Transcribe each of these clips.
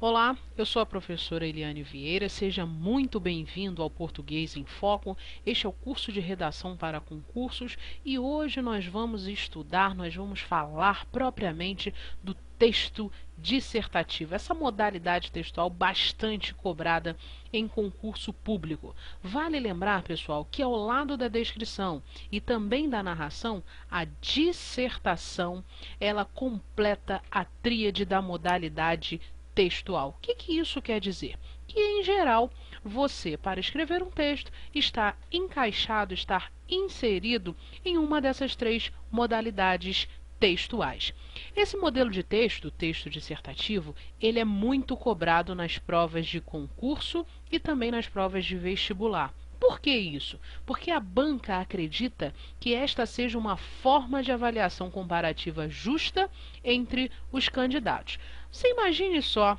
Olá, eu sou a professora Eliane Vieira, seja muito bem-vindo ao Português em Foco. Este é o curso de redação para concursos e hoje nós vamos falar propriamente do texto dissertativo, essa modalidade textual bastante cobrada em concurso público. Vale lembrar, pessoal, que ao lado da descrição e também da narração, a dissertação, ela completa a tríade da modalidade textual. O que isso quer dizer? Que, em geral, você, para escrever um texto, está encaixado, está inserido em uma dessas três modalidades textuais. Esse modelo de texto, o texto dissertativo, ele é muito cobrado nas provas de concurso e também nas provas de vestibular. Por que isso? Porque a banca acredita que esta seja uma forma de avaliação comparativa justa entre os candidatos. Você imagine só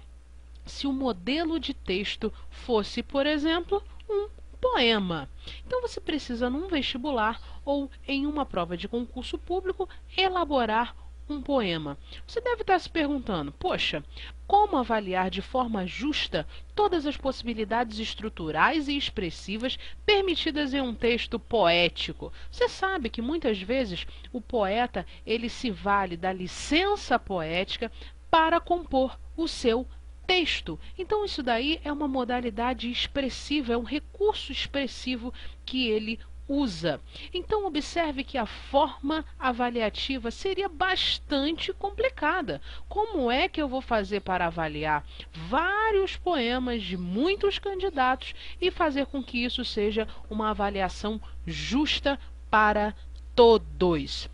se o modelo de texto fosse, por exemplo, um poema. Então você precisa, num vestibular ou em uma prova de concurso público, elaborar um poema. Você deve estar se perguntando, poxa, como avaliar de forma justa todas as possibilidades estruturais e expressivas permitidas em um texto poético? Você sabe que muitas vezes o poeta ele se vale da licença poética para compor o seu texto. Então isso daí é uma modalidade expressiva, é um recurso expressivo que ele usa. Então observe que a forma avaliativa seria bastante complicada. Como é que eu vou fazer para avaliar vários poemas de muitos candidatos e fazer com que isso seja uma avaliação justa para todos?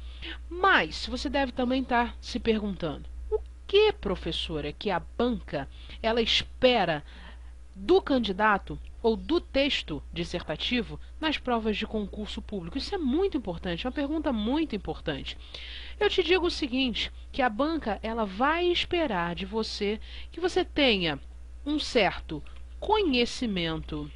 Mas você deve também estar se perguntando: que, professora, que a banca ela espera do candidato ou do texto dissertativo nas provas de concurso público? Isso é muito importante, é uma pergunta muito importante. Eu te digo o seguinte, que a banca ela vai esperar de você que você tenha um certo conhecimento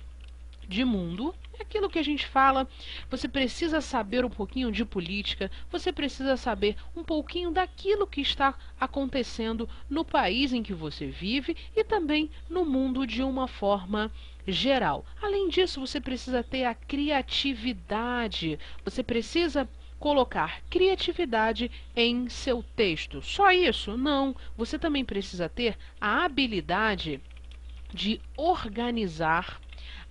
de mundo. É aquilo que a gente fala, você precisa saber um pouquinho de política, você precisa saber um pouquinho daquilo que está acontecendo no país em que você vive e também no mundo de uma forma geral. Além disso, você precisa ter a criatividade, você precisa colocar criatividade em seu texto. Só isso? Não. Você também precisa ter a habilidade de organizar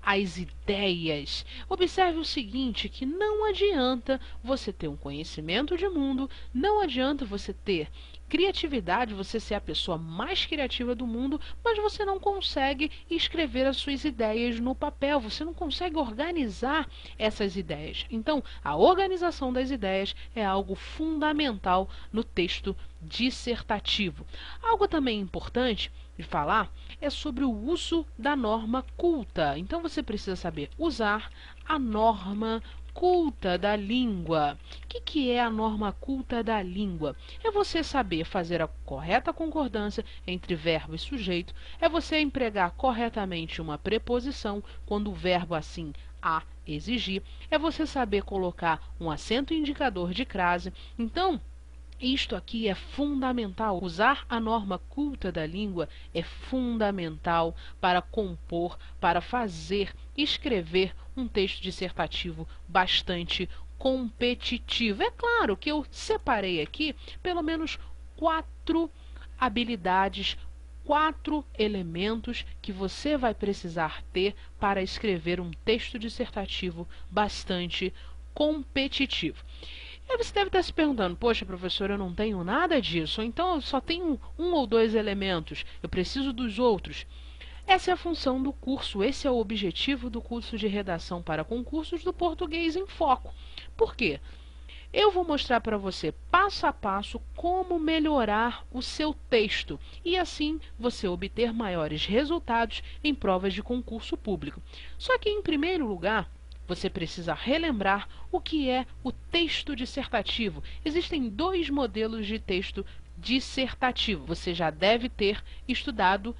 as ideias. Observe o seguinte, que não adianta você ter um conhecimento de mundo, não adianta você ter criatividade, você ser a pessoa mais criativa do mundo, mas você não consegue escrever as suas ideias no papel, você não consegue organizar essas ideias. Então, a organização das ideias é algo fundamental no texto dissertativo. Algo também importante de falar é sobre o uso da norma culta. Então você precisa saber usar a norma culta da língua. O que é a norma culta da língua? É você saber fazer a correta concordância entre verbo e sujeito, é você empregar corretamente uma preposição quando o verbo assim a exigir, é você saber colocar um acento indicador de crase. Então, isto aqui é fundamental. Usar a norma culta da língua é fundamental para compor, para fazer, escrever um texto dissertativo bastante competitivo. É claro que eu separei aqui pelo menos 4 habilidades, 4 elementos que você vai precisar ter para escrever um texto dissertativo bastante competitivo. E você deve estar se perguntando, poxa, professor, eu não tenho nada disso, ou então eu só tenho um ou dois elementos, eu preciso dos outros. Essa é a função do curso, esse é o objetivo do curso de redação para concursos do Português em Foco. Por quê? Eu vou mostrar para você passo a passo como melhorar o seu texto e assim você obter maiores resultados em provas de concurso público. Só que, em primeiro lugar, você precisa relembrar o que é o texto dissertativo. Existem 2 modelos de texto dissertativo. Você já deve ter estudado